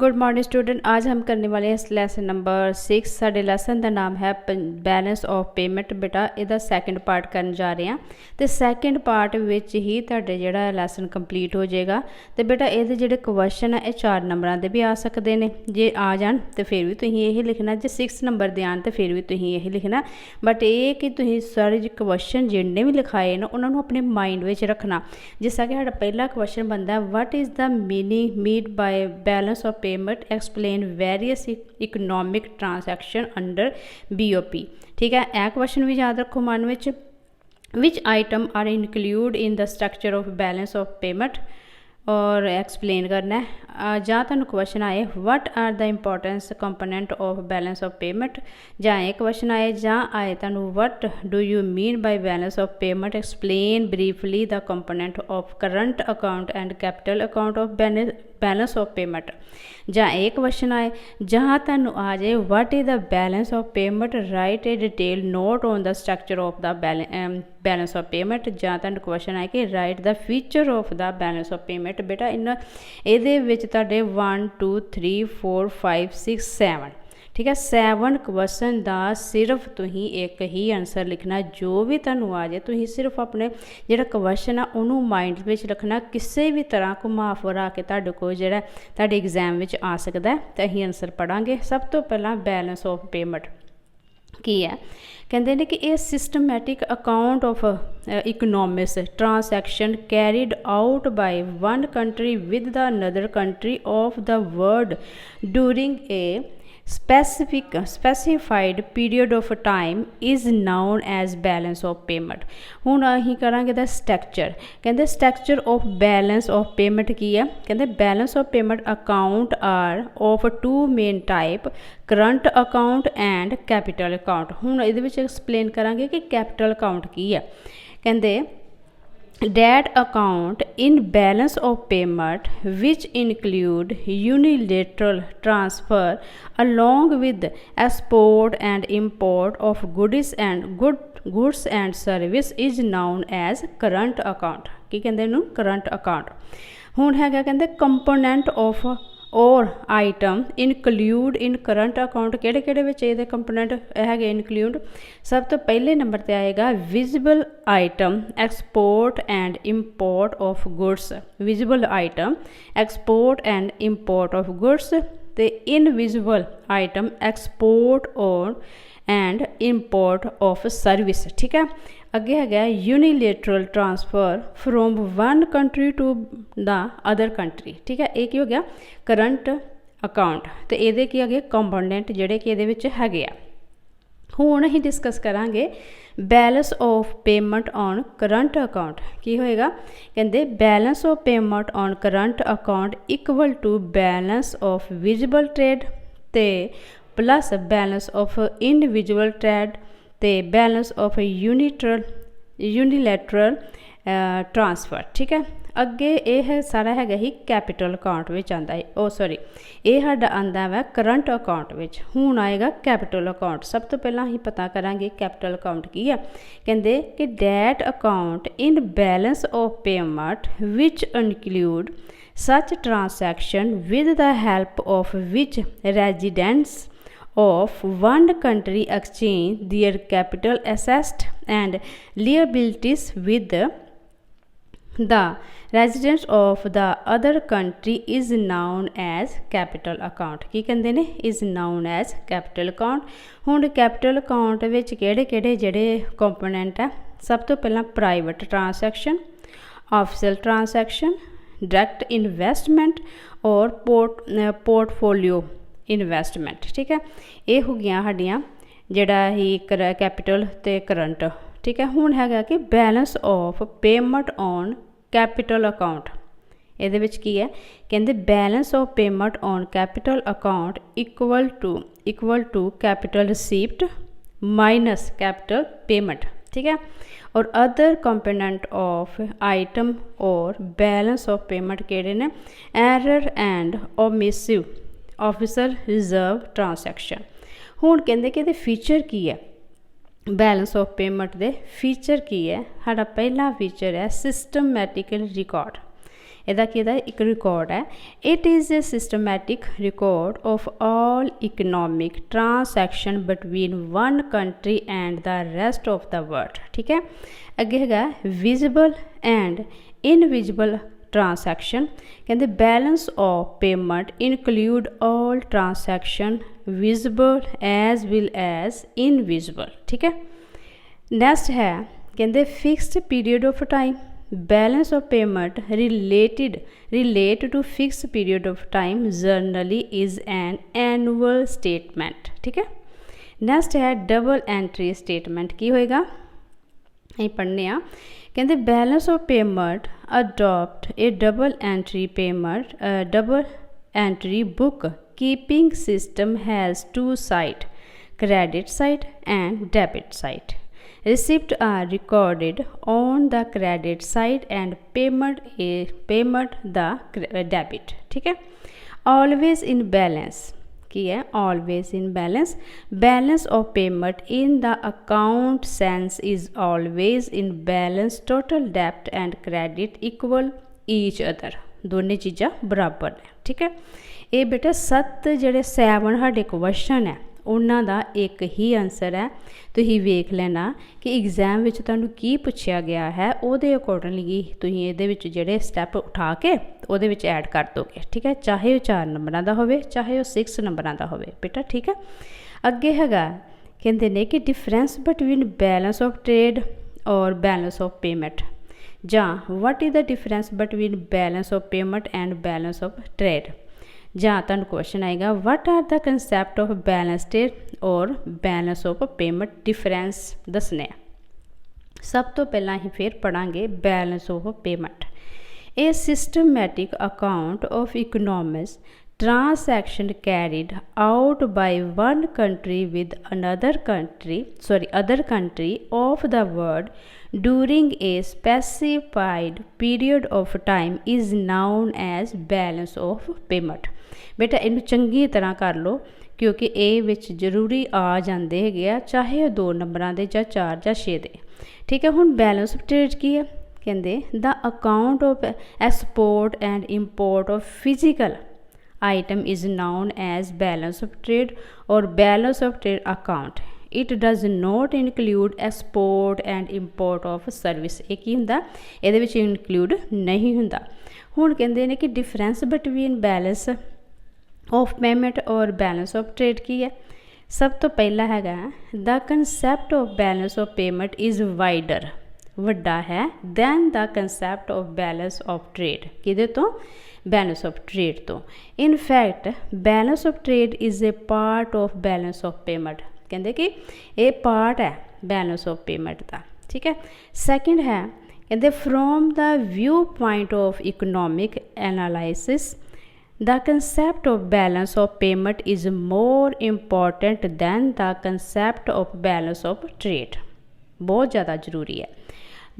Good morning student. आज हम करने वाले हैं लेसन नंबर 6। साडे लेसन का नाम है बैलेंस ऑफ पेमेंट। बेटा इसका सैकेंड पार्ट करने जा रहे हैं तो सैकेंड पार्ट विच ही तुहाडे जिहड़ा लेसन कंप्लीट हो जाएगा। तो बेटा ये जिहड़े क्वेश्चन है 4 नंबरों के भी आ सकते हैं, जे आ जान तो फिर भी तुसीं यही लिखना, जे 6 नंबर दे आन तो फिर भी तुसीं यही लिखना। बट ये कि तुसीं सारे क्वेश्चन जिन्ने भी लिखाए ना उन्होंने अपने माइंड में रखना। जिस तरह कि साडा पहला क्वेश्चन बनता है, what is the meaning meant by balance of payment explain various economic transaction under BOP। ठीक है, यह क्वेश्चन भी याद रखो मन में। Which item are include in the structure of balance of payment और एक्सप्लेन करना है। ਜਾਂ ਤੁਹਾਨੂੰ क्वेश्चन आए what are the importance component of balance of payment, ਜਾਂ ਇਹ क्वेश्चन आए ਜਾਂ आए ਤੁਹਾਨੂੰ what do you mean by balance of payment explain briefly the component of current account and capital account of balance of payment, ਜਾਂ ਇਹ question आए जहाँ ਤੁਹਾਨੂੰ आ जाए what is the balance of payment right A detail note on the structure of the balance of payment, ਜਾਂ ਤੁਹਾਨੂੰ question आए कि right the feature of the balance of payment. बेटा इन ਇਹਦੇ ਵਿੱਚ ਤੁਹਾਡੇ 1 2 3 4 5 6 7 ठीक है 7 क्वेश्चन का सिर्फ तुसीं एक ही आंसर लिखना। जो भी तुहानूं आ जाए तुसीं सिर्फ अपने जिहड़ा क्वेश्चन आ उहनूं माइंड विच रखना। किसी भी तरह घुमा फिरा के तुहाडे कोल जिहड़ा तुहाडे एग्जाम विच आ सकदा है। तो असीं आंसर पढ़ांगे। सब तो पहला बैलेंस ऑफ पेमेंट की है, कहते हैं कि ये systematic account of economics transaction carried out by one country with the another country of the world during a specified period of time is known as balance of payment। हुण असीं करांगे दा स्ट्रक्चर। कहते structure of balance of payment की है, कहते balance of payment account are of 2 main type current account and capital account. हुण इहदे विच एक्सप्लेन करांगे कि कैपिटल अकाउंट की है। कहते debt account in balance of payment which include unilateral transfer along with export and import of goods and service is known as current account। की कहते हैं करंट अकाउंट। हुण हैगा कहते कंपोनेंट ऑफ और आइटम इनकलूड इन करंट अकाउंट किहड़े किहड़े विच इहदे component है include. सब तो पहले नंबर ते आएगा visible item export and import of goods. Visible item export and import of goods ते इनविजिबल आइटम एक्सपोर्ट और एंड इंपोर्ट ऑफ सर्विस। ठीक है, अगे है unilateral transfer from one country to the other country. ठीक है, एक ही हो गया करंट अकाउंट। तो ये की है कंपोनेंट जोड़े कि ये है। हुण असीं डिस्कस करांगे balance of payment on current account. की होएगा, कहते balance of payment on current account equal to balance of visible trade ते plus balance of invisible trade ते बैलेंस ऑफ यूनीलैटरल ट्रांसफर। ठीक है, अगे यह सारा है ही कैपिटल अकाउंट में आता है। ओ सॉरी, ये साडा आंदा वा करंट अकाउंट में। हुण आएगा कैपिटल अकाउंट। सब तो पहला ही पता करांगे कैपिटल अकाउंट की है। कहते कि debt account in balance of payment which include such transaction with the help of which residents of one country exchange their capital assets and liabilities with the residents of the other country is known as capital account। की कहते हैं is known as capital account। हुण capital account which किहड़े किहड़े जिहड़े component है। सब तो पहला private transaction, official transaction, direct investment और पोर्टफोलियो इन्वेस्टमेंट। ठीक है, ये हो गया साडियाँ जिहड़ा ही कैपिटल ते करंट। ठीक है, हुण हैगा कि balance of payment on capital account. इहदे विच की है, कहते balance of payment on capital account equal to capital receipt minus capital payment. ठीक है, और अदर कंपोनेंट ऑफ आइटम और बैलेंस ऑफ पेमेंट किहड़े ने error and omission officer reserve transaction. हुण कहते कि ये फीचर की है बैलेंस ऑफ पेमेंट दे फीचर की है। साडा पहला फीचर है सिस्टमैटिकल रिकॉर्ड। ਇਹਦਾ ਕੀ ਇਹਦਾ ਇੱਕ ਰਿਕਾਰਡ ਹੈ। It is a systematic record of all economic transaction between one country and the rest of the world. ਠੀਕ ਹੈ, ਅੱਗੇ ਹੈਗਾ ਵਿਜ਼ੀਬਲ ਐਂਡ ਇਨਵਿਜ਼ੀਬਲ ट्रांसैक्शन। कहते balance of payment include all transaction visible as well as invisible. ठीक है, next है कहते fixed period of time. Balance of payment relate to fix period of time generally is an annual statement. ठीक है, next है double entry statement. की होएगा ਅਸੀਂ पढ़ने ਆ। कहते balance of payment adopt a double entry book keeping system has two side credit side and debit side. Receipts are recorded on the credit side and payment the debit. ठीक है, always in balance की है always in balance. Balance of payment in the account sense is always in balance. Total debt and credit equal each other, दोनों चीज़ां बराबर है। ठीक है, ये बेटा 7 ਜਿਹੜੇ 7 ਸਾਡੇ क्वेश्चन है ਉਹਨਾਂ ਦਾ ਇੱਕ ਹੀ ਆਨਸਰ ਹੈ। ਤੁਸੀਂ ਵੇਖ ਲੈਣਾ ਕਿ ਐਗਜ਼ਾਮ ਵਿੱਚ ਤੁਹਾਨੂੰ ਕੀ ਪੁੱਛਿਆ ਗਿਆ ਹੈ, ਉਹਦੇ ਅਕੋਰਡਿੰਗਲੀ ਤੁਸੀਂ ਇਹਦੇ ਵਿੱਚ ਜਿਹੜੇ ਸਟੈਪ ਉਠਾ ਕੇ ਉਹਦੇ ਵਿੱਚ ਐਡ ਕਰ ਦੋਗੇ। ਠੀਕ ਹੈ, ਚਾਹੇ ਉਹ 4 ਨੰਬਰਾਂ ਦਾ ਹੋਵੇ ਚਾਹੇ ਉਹ 6 ਨੰਬਰਾਂ ਦਾ ਹੋਵੇ ਬੇਟਾ। ਠੀਕ ਹੈ, ਅੱਗੇ ਹੈਗਾ ਕਹਿੰਦੇ ਨੇ ਕਿ difference between balance of trade ਔਰ ਬੈਲੈਂਸ ਆਫ ਪੇਮੈਂਟ, ਜਾਂ what is the difference between balance of payment and balance of trade. ਜਾਂ ਤੁਹਾਨੂੰ क्वेश्चन आएगा what are the concept of balance trade और बैलेंस ऑफ पेमेंट डिफरेंस दसने। सब तो पहला ही फिर पढ़ांगे balance of payment. A systematic account of economics transaction carried out by one country with other country of the world during a specified period of time is known as balance of payment। बेटा इनू चंगी तरह कर लो क्योंकि ए विच जरूरी आ जाते है, चाहे 2 नंबरां दे ਜਾਂ 4 ਜਾਂ 6 दे। ठीक है, हुण बैलेंस ऑफ ट्रेड की है कहते the account of export and import of physical item is known as balance of trade or balance of trade account. It does not include export and import of service। ਇਹ ਕੀ ਹੁੰਦਾ, ਇਹਦੇ ਵਿੱਚ include ਨਹੀਂ ਹੁੰਦਾ। ਹੁਣ ਕਹਿੰਦੇ ਨੇ ਕਿ difference between balance of payment और balance of trade ਕੀ ਹੈ। ਸਭ ਤੋਂ ਪਹਿਲਾ ਹੈਗਾ the concept of balance of payment is wider, ਵੱਡਾ ਹੈ than the concept of balance of trade। ਕਿਹਦੇ ਤੋਂ, बैलेंस ऑफ ट्रेड तो। In fact balance of trade is a part of balance of payment. कहते कि ये पार्ट है balance of payment का। ठीक है, सैकेंड है कहते from the view point of economic analysis the concept of balance of payment is more important than the concept of balance of trade. बहुत ज़्यादा जरूरी है।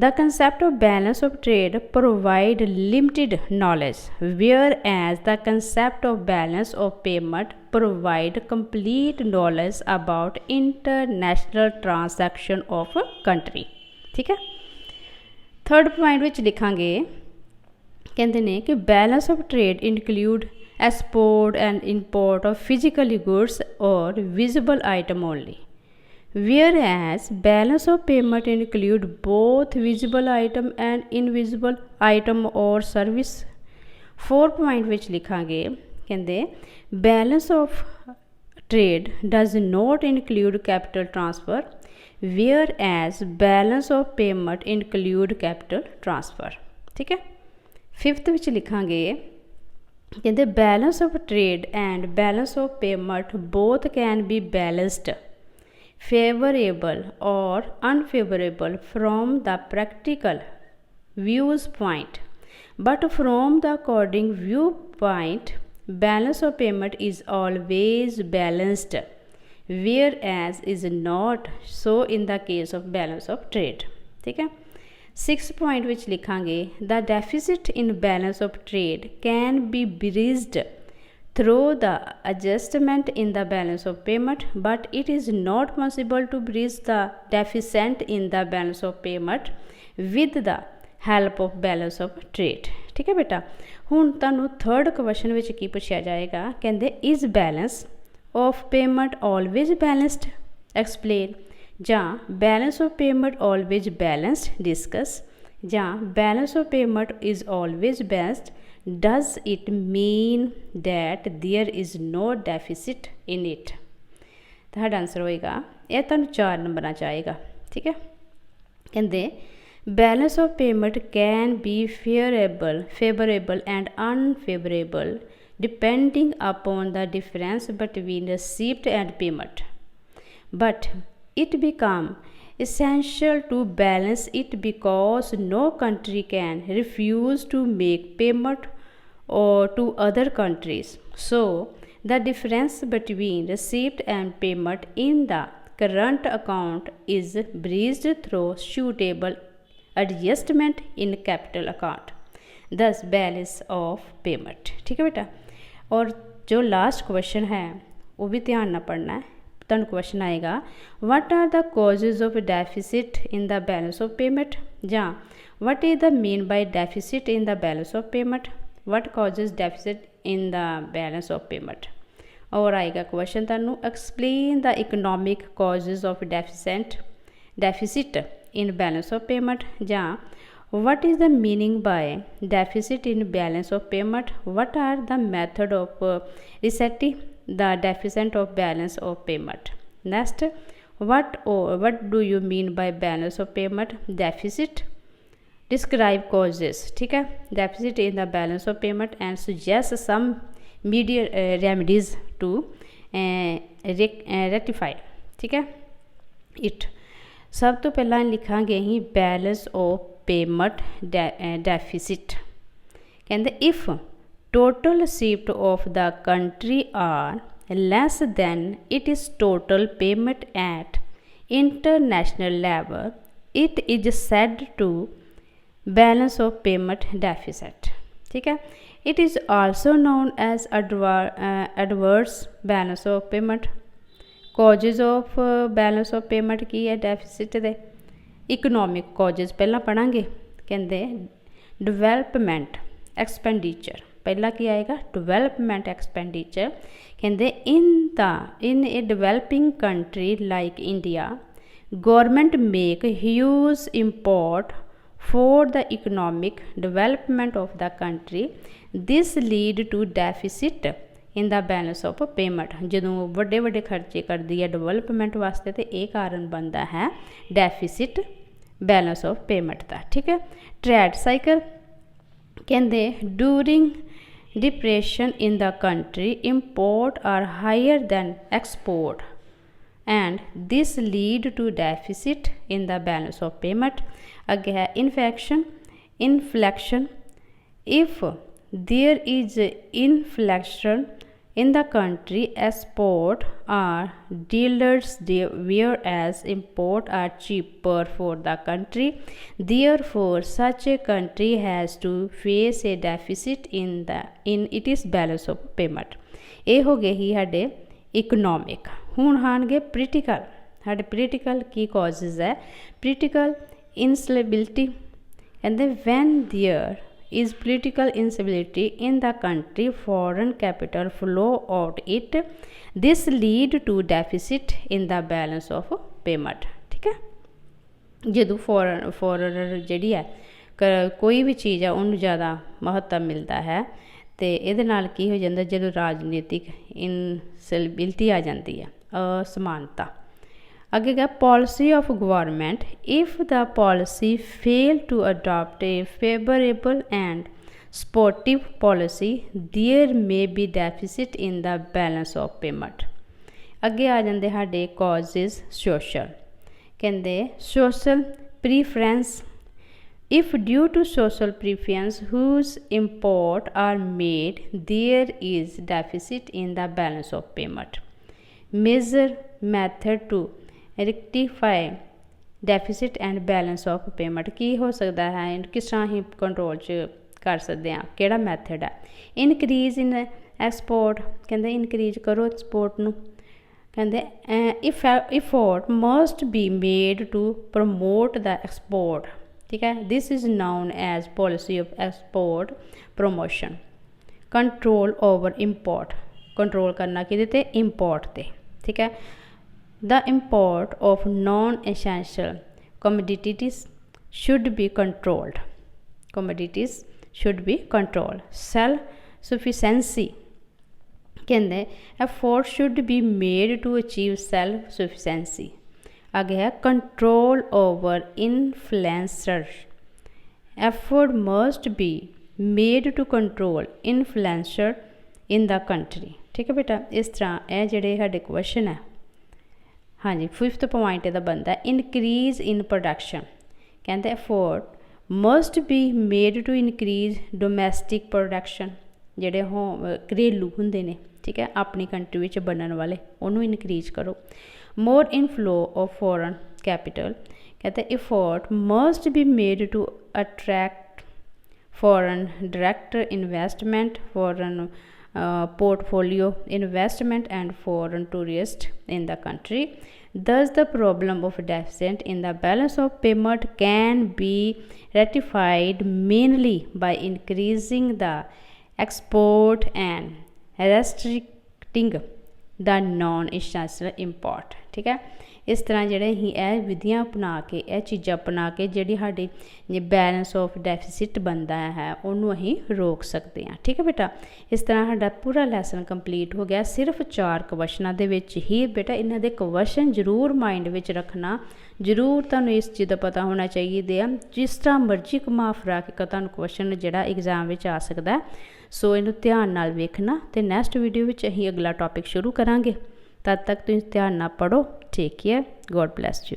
The concept of balance of trade provide limited knowledge, whereas the concept of balance of payment provide complete knowledge about international transaction of a country। ठीक है, third point which लिखांगे कहते ने कि balance of trade include export and import of physical goods और visible item only, whereas balance of payment include both visible item and invisible item or service। 4 point ਵਿੱਚ ਲਿਖਾਂਗੇ ਕਹਿੰਦੇ balance of trade does not include capital transfer, whereas balance of payment include capital transfer। ठीक है, 5th ਵਿੱਚ ਲਿਖਾਂਗੇ ਕਹਿੰਦੇ balance of trade and balance of payment both can be balanced favorable or unfavorable from the practical viewpoint, but from the according viewpoint balance of payment is always balanced, whereas is not so in the case of balance of trade। ठीक है, 6 point which लिखांगे the deficit in balance of trade can be bridged through the adjustment in the balance of payment, but it is not possible to bridge the deficit in the balance of payment with the help of balance of trade. ਠੀਕ ਹੈ ਬੇਟਾ। ਹੁਣ ਤੁਹਾਨੂੰ third question ਵਿੱਚ ਕੀ ਪੁੱਛਿਆ ਜਾਏਗਾ, ਕਹਿੰਦੇ is balance of payment always balanced, explain, ਜਾਂ balance of payment always balanced, discuss, ਜਾਂ balance of payment is always balanced, does it mean that there is no deficit in it. ਤੁਹਾਡਾ answer ਹੋਏਗਾ, ਇਹ ਤੁਹਾਨੂੰ 4 ਨੰਬਰਾਂ 'ਚ ਆਏਗਾ। ਠੀਕ ਹੈ। ਕਹਿੰਦੇ balance of payment can be favorable and unfavorable depending upon the difference between receipt and payment, but it becomes essential to balance it because no country can refuse to make payment or to other countries, so the difference between receipt and payment in the current account is bridged through suitable adjustment in capital account, thus balance of payment। ठीक है बेटा। और जो last question है वो भी ध्यान ना पढ़ना है। तुहानू क्वेश्चन आएगा, what are the causes of deficit in the balance of payment, ਜਾਂ what is the mean by deficit in the balance of payment, what causes deficit in the balance of payment। और आएगा question तुहानू, explain the economic causes of deficit in balance of payment, ਜਾਂ what is the meaning by deficit in balance of payment, what are the method of resetting the deficit of balance of payment। Next, what do you mean by balance of payment deficit, describe causes। ठीक है, deficit in the balance of payment and suggest some remedies to rectify। ठीक है it। सब तो पहला लिखांगे ही balance of payment deficit. कहते if total receipt of the country are less than its total payment at international level, it is said to balance of payment deficit। ठीक है। It is also known as adverse balance of payment। causes of balance of payment की है deficit दे, economic causes पहला पढ़ांगे। कहते development expenditure, पहला की आएगा development expenditure. कहते in a developing country like India, government make huge import for the economic development of the country, this lead to deficit in the balance of payment. जो वड्डे वड्डे खर्चे करती है डेवलपमेंट वास्ते तो यह कारण बनता है डेफिसिट बैलेंस ऑफ पेमेंट का। ठीक है। ट्रेड साइकिल कहते during depression in the country import are higher than export and this lead to deficit in the balance of payment। अगे है inflation, if there is inflation in the country, export are dealers whereas import are cheaper for the country, therefore such a country has to face a deficit in its balance of payment। ये हो गए ही साडे economic. हुण आणगे political. साडे political की causes है, political instability. कहते when there is political instability in the country, foreign capital flow out it, this lead to deficit in the balance of payment। ठीक है। ਜਦੋਂ ਫੋਰਨਰ ਜਿਹੜੀ ਹੈ ਕੋਈ ਵੀ ਚੀਜ਼ ਹੈ ਉਹਨੂੰ ਜ਼ਿਆਦਾ ਮਹੱਤਵ ਮਿਲਦਾ ਹੈ ਤੇ ਇਹਦੇ ਨਾਲ ਕੀ ਹੋ ਜਾਂਦਾ, ਜਦੋਂ ਰਾਜਨੀਤਿਕ ਇਨਸਟੇਬਿਲਿਟੀ ਆ ਜਾਂਦੀ ਹੈ, ਅਸਮਾਨਤਾ। ਅੱਗੇ ਗਿਆ policy of government, if the policy fail to adapt a favourable and supportive policy, there may be deficit in the balance of payment. ਅੱਗੇ ਆ ਜਾਂਦੇ ਸਾਡੇ ਕੌਜ਼ਿਜ਼ ਸੋਸ਼ਲ। ਕਹਿੰਦੇ social preference, if due to social preference whose import are made, there is deficit in the balance of payment। Measure method to rectify deficit and balance of payment ਕੀ ਹੋ ਸਕਦਾ ਹੈ, ਕਿਸ ਤਰ੍ਹਾਂ ਹੀ ਕੰਟਰੋਲ 'ਚ ਕਰ ਸਕਦੇ ਹਾਂ, ਕਿਹੜਾ ਮੈਥਡ ਹੈ। ਇਨਕਰੀਜ਼ ਇਨ ਐਕਸਪੋਰਟ, ਕਹਿੰਦੇ ਇਨਕਰੀਜ਼ ਕਰੋ ਐਕਸਪੋਰਟ ਨੂੰ। ਕਹਿੰਦੇ effort must be made to promote the export ठीक है। This is known as policy of export promotion. Control over import, control करना किहदे ते इंपोर्ट ते, ठीक है। The import of non essential commodities should be controlled, commodities should be controlled. Self sufficiency कहते effort should be made to achieve self sufficiency. आगे है control over influencer, effort must be made to control influencer in the country, ठीक है बेटा। इस तरह ये जिहड़े साडे क्वेश्चन है, हाँ जी, 5th पॉइंट इहदा बनता है इनक्रीज इन प्रोडक्शन। कहते effort must be made to increase domestic production, जिहड़े घरेलू हुंदे ने, ठीक है, अपनी कंट्री विच बनन वाले उन्होंने इनक्रीज करो। More inflow of foreign capital, कहते effort must be made to attract foreign direct investment, foreign portfolio investment and foreign tourists in the country. Thus the problem of deficit in the balance of payment can be rectified mainly by increasing the export and restricting the non-essential import, ठीक है। इस तरह जिहड़े ही यह विधियां अपना के यह चीज़ां अपना के जिहड़ी साडी बैलेंस ऑफ डेफिसिट बनता है उन्होंने असीं रोक सकते हैं, ठीक है बेटा। इस तरह साडा पूरा लैसन कंप्लीट हो गया सिर्फ 4 क्वेश्चनों दे विच ही। बेटा इन्हां दे क्वेश्चन जरूर माइंड विच रखना, जरूर तुहानूं इस चीज़ का पता होना चाहिए। जिस तरह मर्जी घुमा फिरा के तुहानूं क्वेश्चन जिहड़ा एग्जाम विच आ सकदा है, सो इनू ध्यान नाल वेखना। ते नैक्सट वीडियो विच असीं अगला टॉपिक शुरू करांगे। तद तक तुसीं ध्यान नाल पढ़ो। Take care, God bless you.